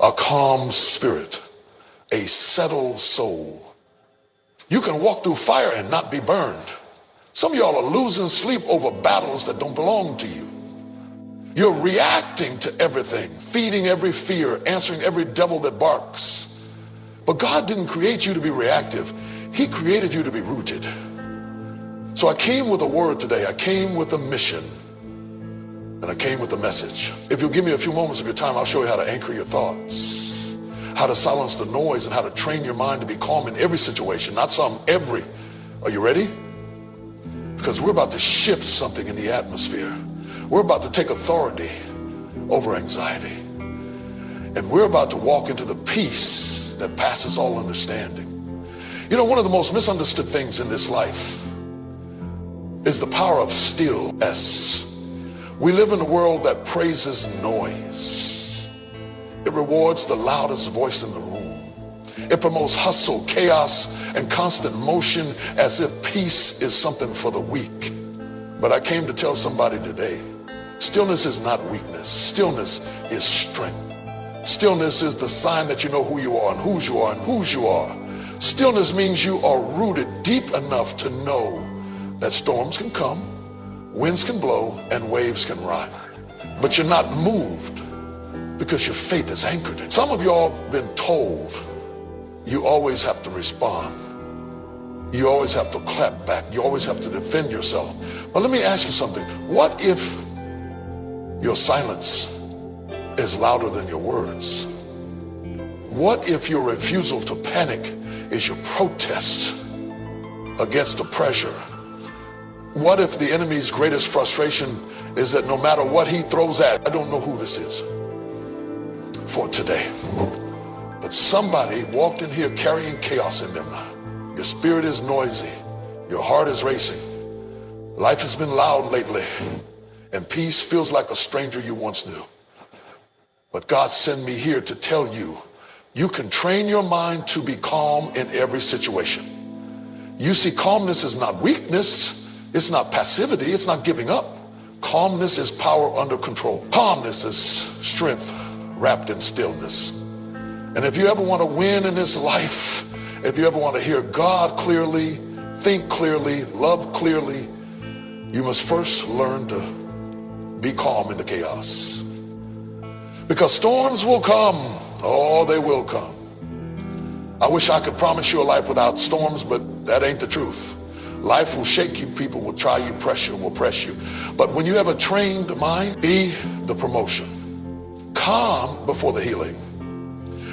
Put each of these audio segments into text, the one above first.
a calm spirit, a settled soul. You can walk through fire and not be burned. Some of y'all are losing sleep over battles that don't belong to you. You're reacting to everything, feeding every fear, answering every devil that barks. But God didn't create you to be reactive. He created you to be rooted. So I came with a word today. I came with a mission. And I came with a message. If you'll give me a few moments of your time, I'll show you how to anchor your thoughts, how to silence the noise, and how to train your mind to be calm in every situation, not some, every. Are you ready? Because we're about to shift something in the atmosphere. We're about to take authority over anxiety. And we're about to walk into the peace that passes all understanding. You know, one of the most misunderstood things in this life is the power of stillness. We live in a world that praises noise. It rewards the loudest voice in the room. It promotes hustle, chaos, and constant motion as if peace is something for the weak. But I came to tell somebody today, stillness is not weakness. Stillness is strength. Stillness is the sign that you know who you are and whose you are and whose you are. Stillness means you are rooted deep enough to know that storms can come, winds can blow, and waves can ride. But you're not moved because your faith is anchored in. Some of y'all have been told you always have to respond. You always have to clap back. You always have to defend yourself. But let me ask you something. What if your silence is louder than your words? What if your refusal to panic is your protest against the pressure? What if the enemy's greatest frustration is that no matter what he throws at, I don't know who this is for today, but somebody walked in here carrying chaos in their mind. Your spirit is noisy. Your heart is racing. Life has been loud lately, and peace feels like a stranger you once knew. But God sent me here to tell you, you can train your mind to be calm in every situation. You see, calmness is not weakness. It's not passivity. It's not giving up. Calmness is power under control. Calmness is strength wrapped in stillness. And if you ever want to win in this life, if you ever want to hear God clearly, think clearly, love clearly, you must first learn to be calm in the chaos. Because storms will come. Oh, they will come. I wish I could promise you a life without storms, but that ain't the truth. Life will shake you, people will try you, pressure will press you. But when you have a trained mind, be the promotion. Calm before the healing.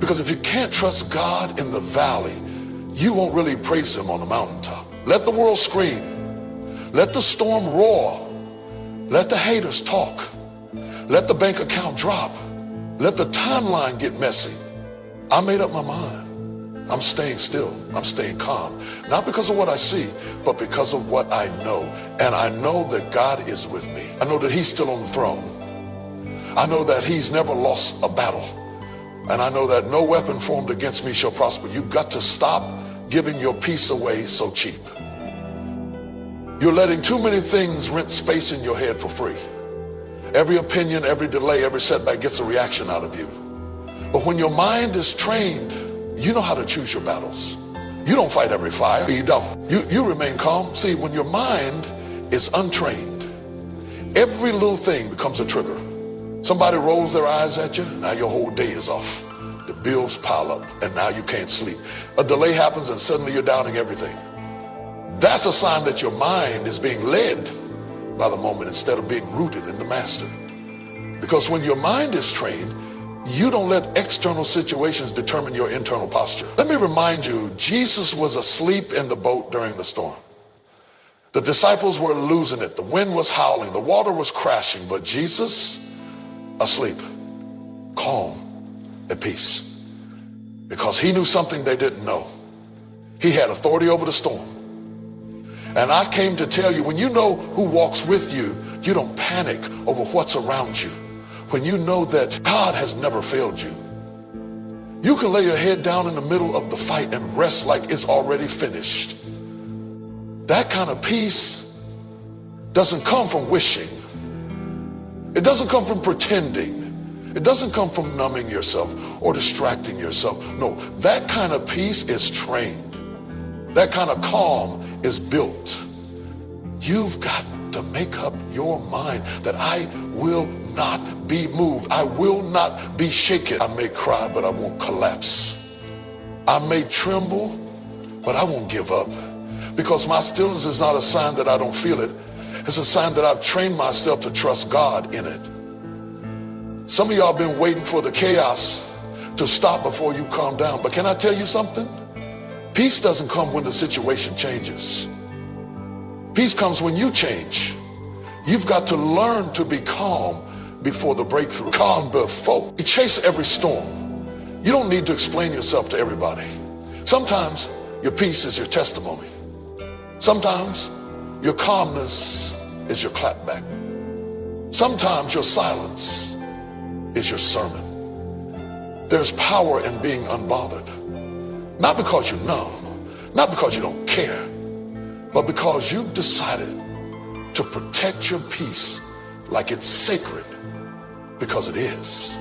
Because if you can't trust God in the valley, you won't really praise him on the mountaintop. Let the world scream. Let the storm roar. Let the haters talk. Let the bank account drop. Let the timeline get messy. I made up my mind. I'm staying still. I'm staying calm. Not because of what I see, but because of what I know. And I know that God is with me. I know that he's still on the throne. I know that he's never lost a battle. And I know that no weapon formed against me shall prosper. You've got to stop giving your peace away so cheap. You're letting too many things rent space in your head for free. Every opinion, every delay, every setback gets a reaction out of you. But when your mind is trained, you know how to choose your battles. You don't fight every fire. You don't. You remain calm. See, when your mind is untrained, every little thing becomes a trigger. Somebody rolls their eyes at you, now your whole day is off. The bills pile up, and now you can't sleep. A delay happens, and suddenly you're doubting everything. That's a sign that your mind is being led by the moment instead of being rooted in the master. Because when your mind is trained, you don't let external situations determine your internal posture. Let me remind you, Jesus was asleep in the boat during the storm. The disciples were losing it. The wind was howling. The water was crashing. But Jesus, asleep, calm, at peace. Because he knew something they didn't know. He had authority over the storm. And I came to tell you, when you know who walks with you, you don't panic over what's around you. When you know that God has never failed you, you can lay your head down in the middle of the fight and rest like it's already finished. That kind of peace doesn't come from wishing. It doesn't come from pretending. It doesn't come from numbing yourself or distracting yourself. No, that kind of peace is trained. That kind of calm is built. You've got to make up your mind that I will not be moved. I will not be shaken. I may cry, but I won't collapse. I may tremble, but I won't give up. Because my stillness is not a sign that I don't feel it. It's a sign that I've trained myself to trust God in it. Some of y'all been waiting for the chaos to stop before you calm down. But can I tell you something? Peace doesn't come when the situation changes. Peace comes when you change. You've got to learn to be calm before the breakthrough. Calm before. You chase every storm. You don't need to explain yourself to everybody. Sometimes your peace is your testimony. Sometimes your calmness is your clapback. Sometimes your silence is your sermon. There's power in being unbothered. Not because you're numb, not because you don't care, but because you've decided to protect your peace like it's sacred, because it is.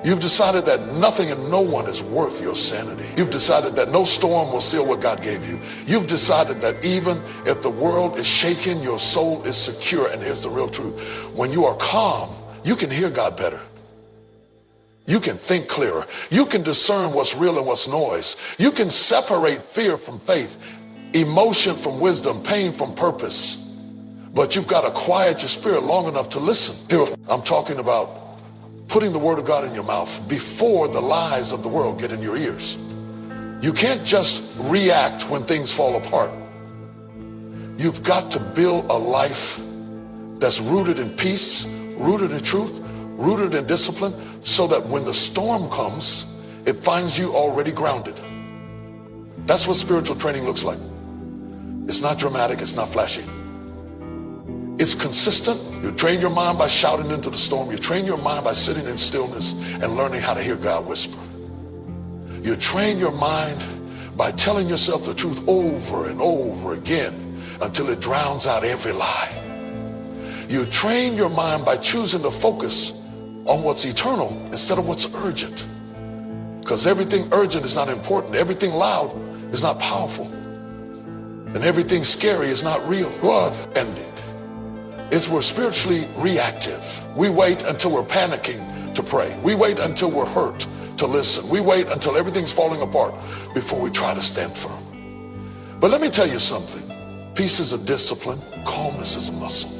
You've decided that nothing and no one is worth your sanity. You've decided that no storm will seal what God gave you. You've decided that even if the world is shaking, your soul is secure. And here's the real truth. When you are calm, you can hear God better. You can think clearer. You can discern what's real and what's noise. You can separate fear from faith, emotion from wisdom, pain from purpose. But you've got to quiet your spirit long enough to listen. Here, I'm talking about putting the word of God in your mouth before the lies of the world get in your ears. You can't just react when things fall apart. You've got to build a life that's rooted in peace, rooted in truth, rooted in discipline, so that when the storm comes, it finds you already grounded. That's what spiritual training looks like. It's not dramatic, it's not flashy. It's consistent. You train your mind by shouting into the storm. You train your mind by sitting in stillness and learning how to hear God whisper. You train your mind by telling yourself the truth over and over again until it drowns out every lie. You train your mind by choosing to focus on what's eternal instead of what's urgent. Because everything urgent is not important. Everything loud is not powerful. And everything scary is not real. Ending. We're spiritually reactive. We wait until we're panicking to pray. We wait until we're hurt to listen. We wait until everything's falling apart before we try to stand firm. But let me tell you something. Peace is a discipline. Calmness is a muscle.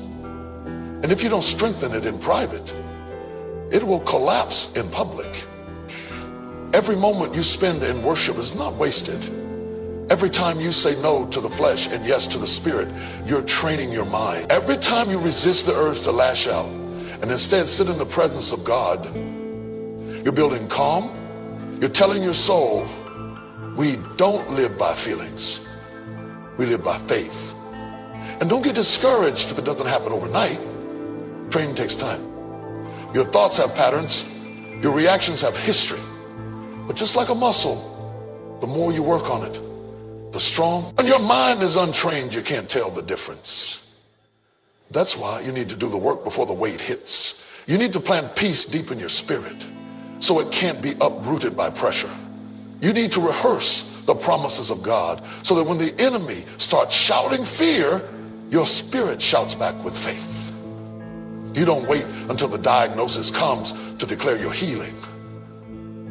And if you don't strengthen it in private, it will collapse in public. Every moment you spend in worship is not wasted. Every time you say no to the flesh and yes to the spirit, you're training your mind. Every time you resist the urge to lash out and instead sit in the presence of God, you're building calm. You're telling your soul, we don't live by feelings. We live by faith. And don't get discouraged if it doesn't happen overnight. Training takes time. Your thoughts have patterns. Your reactions have history. But just like a muscle, the more you work on it, the strong. When your mind is untrained, you can't tell the difference. That's why you need to do the work before the weight hits. You need to plant peace deep in your spirit so it can't be uprooted by pressure. You need to rehearse the promises of God so that when the enemy starts shouting fear, your spirit shouts back with faith. You don't wait until the diagnosis comes to declare your healing.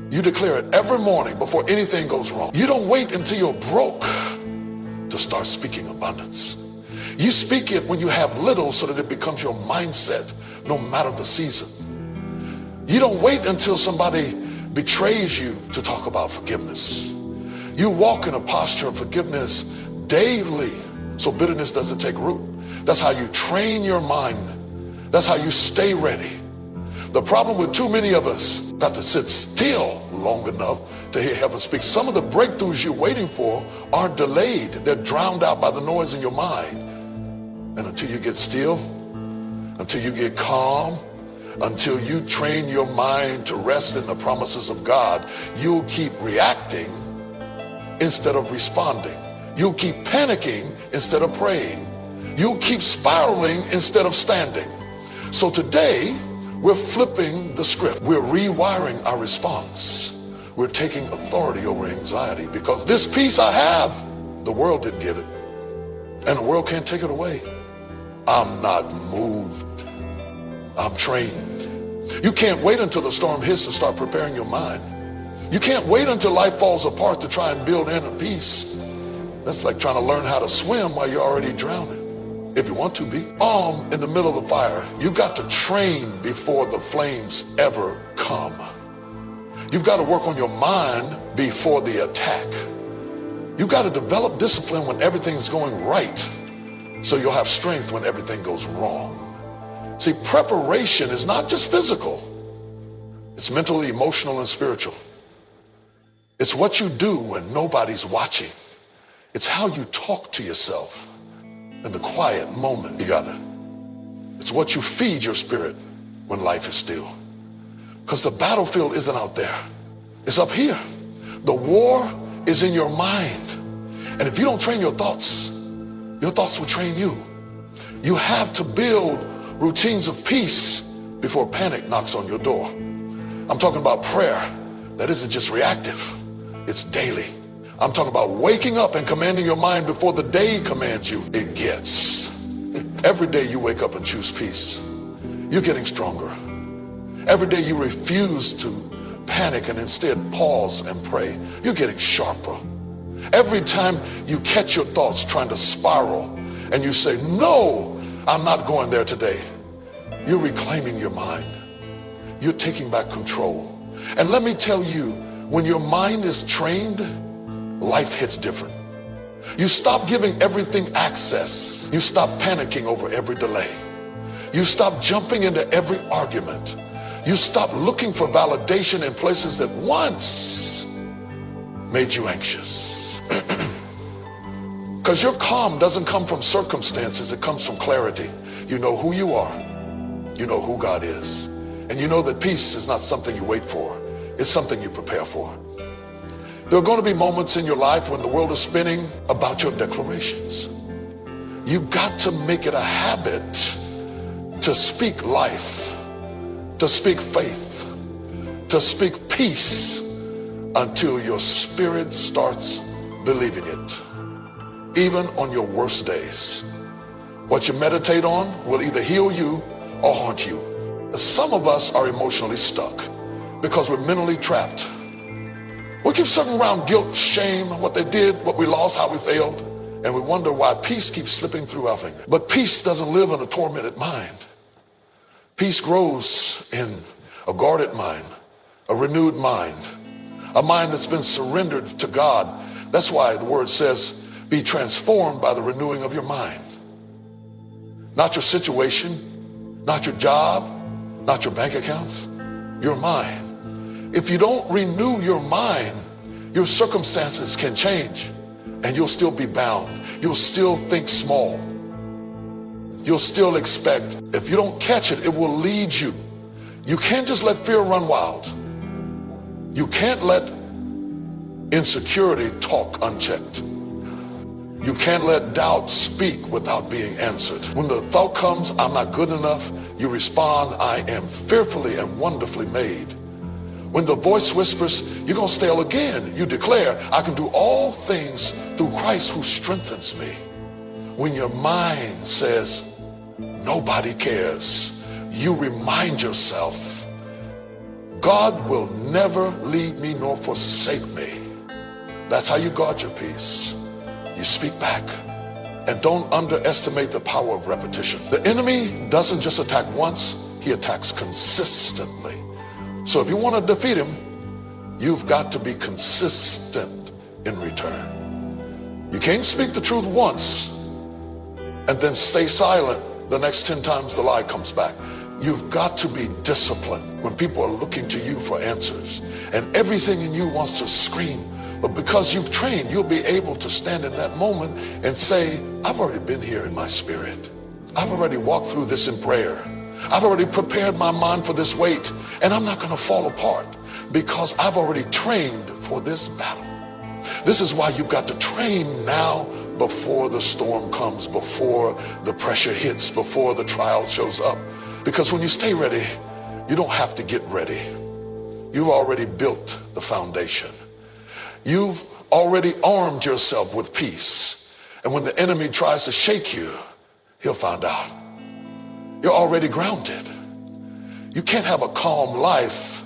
You declare it every morning before anything goes wrong. You don't wait until you're broke to start speaking abundance. You speak it when you have little so that it becomes your mindset no matter the season. You don't wait until somebody betrays you to talk about forgiveness. You walk in a posture of forgiveness daily so bitterness doesn't take root. That's how you train your mind. That's how you stay ready. The problem with too many of us got to sit still long enough to hear heaven speak. Some of the breakthroughs you're waiting for are delayed. They're drowned out by the noise in your mind. And until you get still, until you get calm, until you train your mind to rest in the promises of God, you'll keep reacting instead of responding. You'll keep panicking instead of praying. You'll keep spiraling instead of standing. So today, We're flipping the script. We're rewiring our response. We're taking authority over anxiety, because this peace I have, the world didn't give it, and the world can't take it away. I'm not moved. I'm trained. You can't wait until the storm hits to start preparing your mind. You can't wait until life falls apart to try and build inner peace. That's like trying to learn how to swim while you're already drowning, if you want to be. In the middle of the fire, you've got to train before the flames ever come. You've got to work on your mind before the attack. You've got to develop discipline when everything's going right, so you'll have strength when everything goes wrong. See, preparation is not just physical. It's mental, emotional, and spiritual. It's what you do when nobody's watching. It's how you talk to yourself in the quiet moment. It's what you feed your spirit when life is still. Because the battlefield isn't out there. It's up here. The war is in your mind. And if you don't train your thoughts will train you. You have to build routines of peace before panic knocks on your door. I'm talking about prayer that isn't just reactive. It's daily. I'm talking about waking up and commanding your mind before the day commands you. It gets. Every day you wake up and choose peace, you're getting stronger. Every day you refuse to panic and instead pause and pray, you're getting sharper. Every time you catch your thoughts trying to spiral and you say, no, I'm not going there today, you're reclaiming your mind. You're taking back control. And let me tell you, when your mind is trained, life hits different. You stop giving everything access. You stop panicking over every delay. You stop jumping into every argument. You stop looking for validation in places that once made you anxious. Because your calm doesn't come from circumstances, it comes from clarity. You know who you are. You know who God is. And you know that peace is not something you wait for. It's something you prepare for. There are going to be moments in your life when the world is spinning about your declarations. You've got to make it a habit to speak life, to speak faith, to speak peace until your spirit starts believing it, even on your worst days. What you meditate on will either heal you or haunt you. Some of us are emotionally stuck because we're mentally trapped. We keep circling around guilt, shame, what they did, what we lost, how we failed, and we wonder why peace keeps slipping through our fingers. But peace doesn't live in a tormented mind. Peace grows in a guarded mind, a renewed mind, a mind that's been surrendered to God. That's why the word says, be transformed by the renewing of your mind. Not your situation, not your job, not your bank accounts, your mind. If you don't renew your mind, your circumstances can change and you'll still be bound. You'll still think small. You'll still expect. If you don't catch it, it will lead you. You can't just let fear run wild. You can't let insecurity talk unchecked. You can't let doubt speak without being answered. When the thought comes, I'm not good enough, you respond, I am fearfully and wonderfully made. When the voice whispers, you're going to fail again, you declare, I can do all things through Christ who strengthens me. When your mind says, nobody cares, you remind yourself, God will never leave me nor forsake me. That's how you guard your peace. You speak back. And don't underestimate the power of repetition. The enemy doesn't just attack once, he attacks consistently. So if you want to defeat him, you've got to be consistent in return. You can't speak the truth once and then stay silent the next 10 times the lie comes back. You've got to be disciplined when people are looking to you for answers and everything in you wants to scream. But because you've trained, you'll be able to stand in that moment and say, I've already been here in my spirit. I've already walked through this in prayer. I've already prepared my mind for this weight, and I'm not going to fall apart because I've already trained for this battle. This is why you've got to train now before the storm comes, before the pressure hits, before the trial shows up. Because when you stay ready, You don't have to get ready. You've already built the foundation. You've already armed yourself with peace. And when the enemy tries to shake you, he'll find out. You're already grounded. You can't have a calm life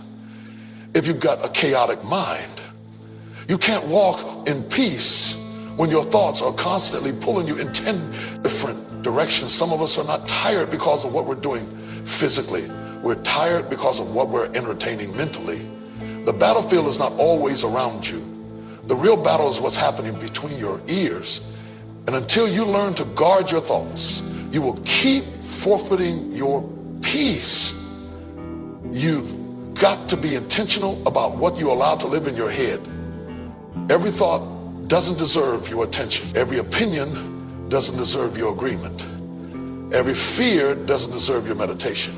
if you've got a chaotic mind. You can't walk in peace when your thoughts are constantly pulling you in 10 different directions. Some of us are not tired because of what we're doing physically. We're tired because of what we're entertaining mentally. The battlefield is not always around you. The real battle is what's happening between your ears. And until you learn to guard your thoughts, you will keep forfeiting your peace. You've got to be intentional about what you allow to live in your head. Every thought doesn't deserve your attention. Every opinion doesn't deserve your agreement. Every fear doesn't deserve your meditation.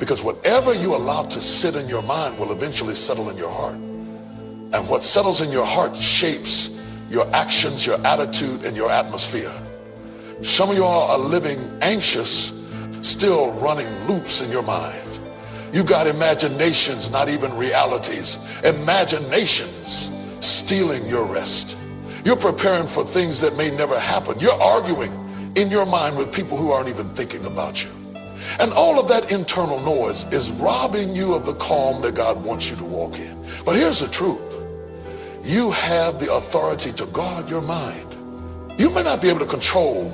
Because whatever you allow to sit in your mind will eventually settle in your heart. And what settles in your heart shapes your actions, your attitude, and your atmosphere. Some of y'all are living anxious, still running loops in your mind. You got imaginations, not even realities. Imaginations stealing your rest. You're preparing for things that may never happen. You're arguing in your mind with people who aren't even thinking about you. And all of that internal noise is robbing you of the calm that God wants you to walk in. But here's the truth. You have the authority to guard your mind. You may not be able to control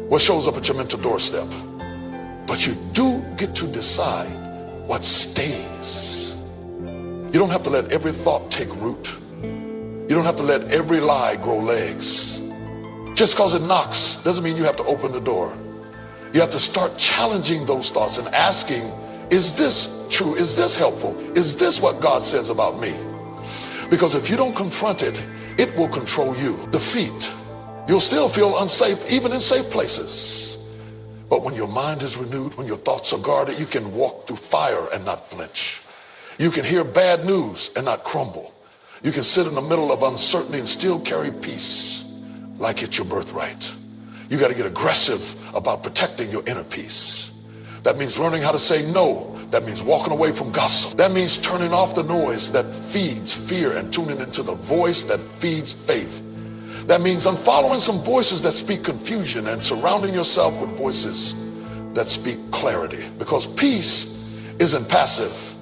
what shows up at your mental doorstep, but you do get to decide what stays. You don't have to let every thought take root. You don't have to let every lie grow legs. Just because it knocks doesn't mean you have to open the door. You have to start challenging those thoughts and asking, is this true? Is this helpful? Is this what God says about me? Because if you don't confront it, it will control you. Defeat. You'll still feel unsafe, even in safe places. But when your mind is renewed, when your thoughts are guarded, you can walk through fire and not flinch. You can hear bad news and not crumble. You can sit in the middle of uncertainty and still carry peace like it's your birthright. You got to get aggressive about protecting your inner peace. That means learning how to say no. That means walking away from gossip. That means turning off the noise that feeds fear and tuning into the voice that feeds faith. That means unfollowing some voices that speak confusion and surrounding yourself with voices that speak clarity. Because peace isn't passive.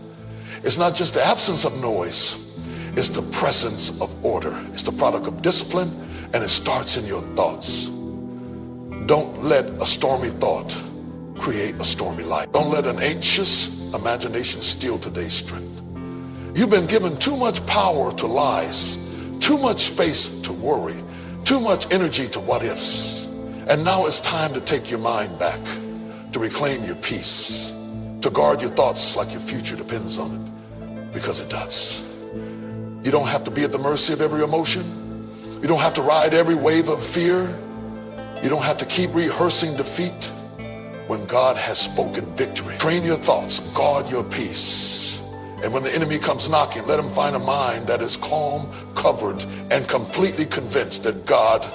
It's not just the absence of noise. It's the presence of order. It's the product of discipline, and it starts in your thoughts. Don't let a stormy thought create a stormy life. Don't let an anxious imagination steal today's strength. You've been given too much power to lies, too much space to worry, too much energy to what ifs. And now it's time to take your mind back, to reclaim your peace, to guard your thoughts like your future depends on it, because it does. You don't have to be at the mercy of every emotion. You don't have to ride every wave of fear. You don't have to keep rehearsing defeat when God has spoken victory. Train your thoughts, guard your peace. And when the enemy comes knocking, let him find a mind that is calm, covered, and completely convinced that God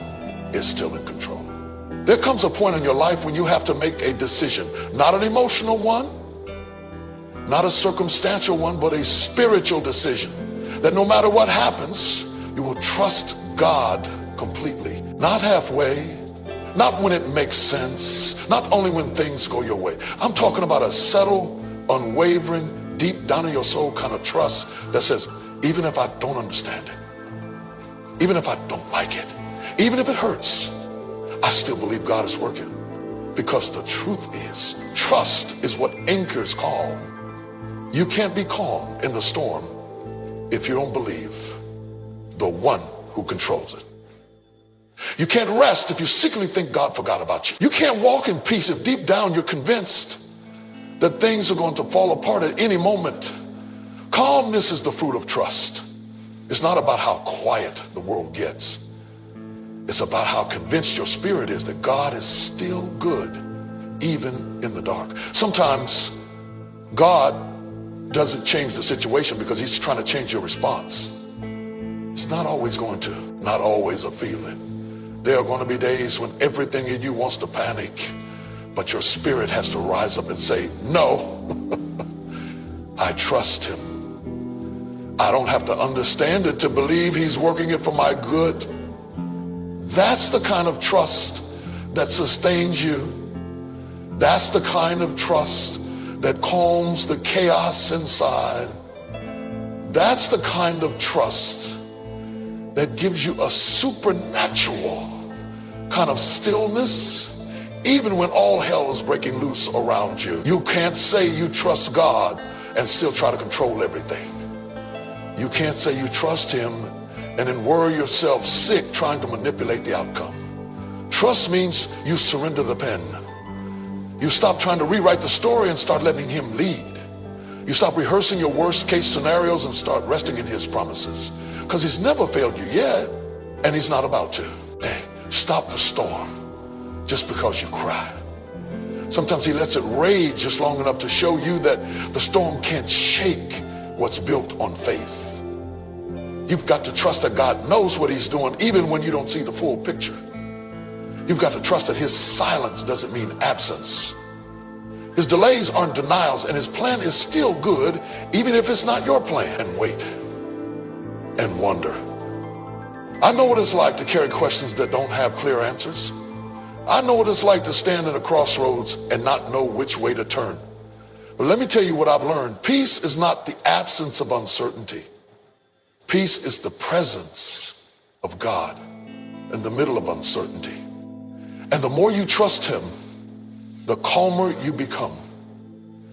is still in control. There comes a point in your life when you have to make a decision, not an emotional one, not a circumstantial one, but a spiritual decision. That no matter what happens, you will trust God completely. Not halfway, not when it makes sense, not only when things go your way. I'm talking about a settled, unwavering, deep down in your soul kind of trust that says, even if I don't understand it, even if I don't like it, even if it hurts, I still believe God is working. Because the truth is, trust is what anchors calm. You can't be calm in the storm if you don't believe the one who controls it. You can't rest if you secretly think God forgot about you. You can't walk in peace if deep down you're convinced that things are going to fall apart at any moment. Calmness is the fruit of trust. It's not about how quiet the world gets. It's about how convinced your spirit is that God is still good, even in the dark. Sometimes God doesn't change the situation because he's trying to change your response. It's not always going to, not always a feeling. There are going to be days when everything in you wants to panic, but your spirit has to rise up and say, no, I trust him. I don't have to understand it to believe he's working it for my good. That's the kind of trust that sustains you. That's the kind of trust that calms the chaos inside. That's the kind of trust that gives you a supernatural kind of stillness, even when all hell is breaking loose around you. You can't say you trust God and still try to control everything. You can't say you trust him and then worry yourself sick trying to manipulate the outcome. Trust means you surrender the pen. You stop trying to rewrite the story and start letting him lead. You stop rehearsing your worst case scenarios and start resting in his promises. Because he's never failed you yet, and he's not about to. Hey, stop the storm just because you cry. Sometimes he lets it rage just long enough to show you that the storm can't shake what's built on faith. You've got to trust that God knows what he's doing even when you don't see the full picture. You've got to trust that his silence doesn't mean absence. His delays aren't denials, and his plan is still good even if it's not your plan. And wait and wonder. I know what it's like to carry questions that don't have clear answers. I know what it's like to stand at a crossroads and not know which way to turn. But let me tell you what I've learned. Peace is not the absence of uncertainty. Peace is the presence of God in the middle of uncertainty. And the more you trust him, the calmer you become.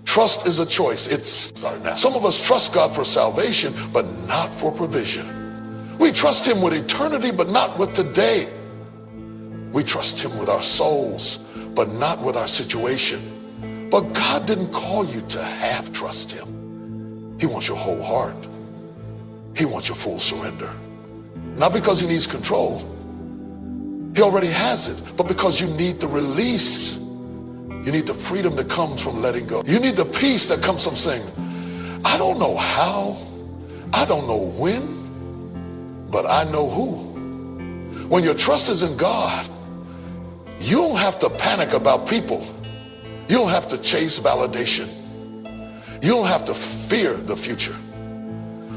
Trust is a choice. Some of us trust God for salvation, but not for provision. We trust him with eternity, but not with today. We trust him with our souls, but not with our situation. But God didn't call you to half trust him. He wants your whole heart. He wants your full surrender. Not because he needs control. He already has it, but because you need the release. You need the freedom that comes from letting go. You need the peace that comes from saying, I don't know how, I don't know when, but I know who. When your trust is in God, you don't have to panic about people. You don't have to chase validation. You don't have to fear the future.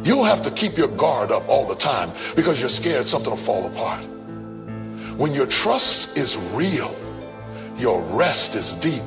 You don't have to keep your guard up all the time because you're scared something will fall apart. When your trust is real, your rest is deep.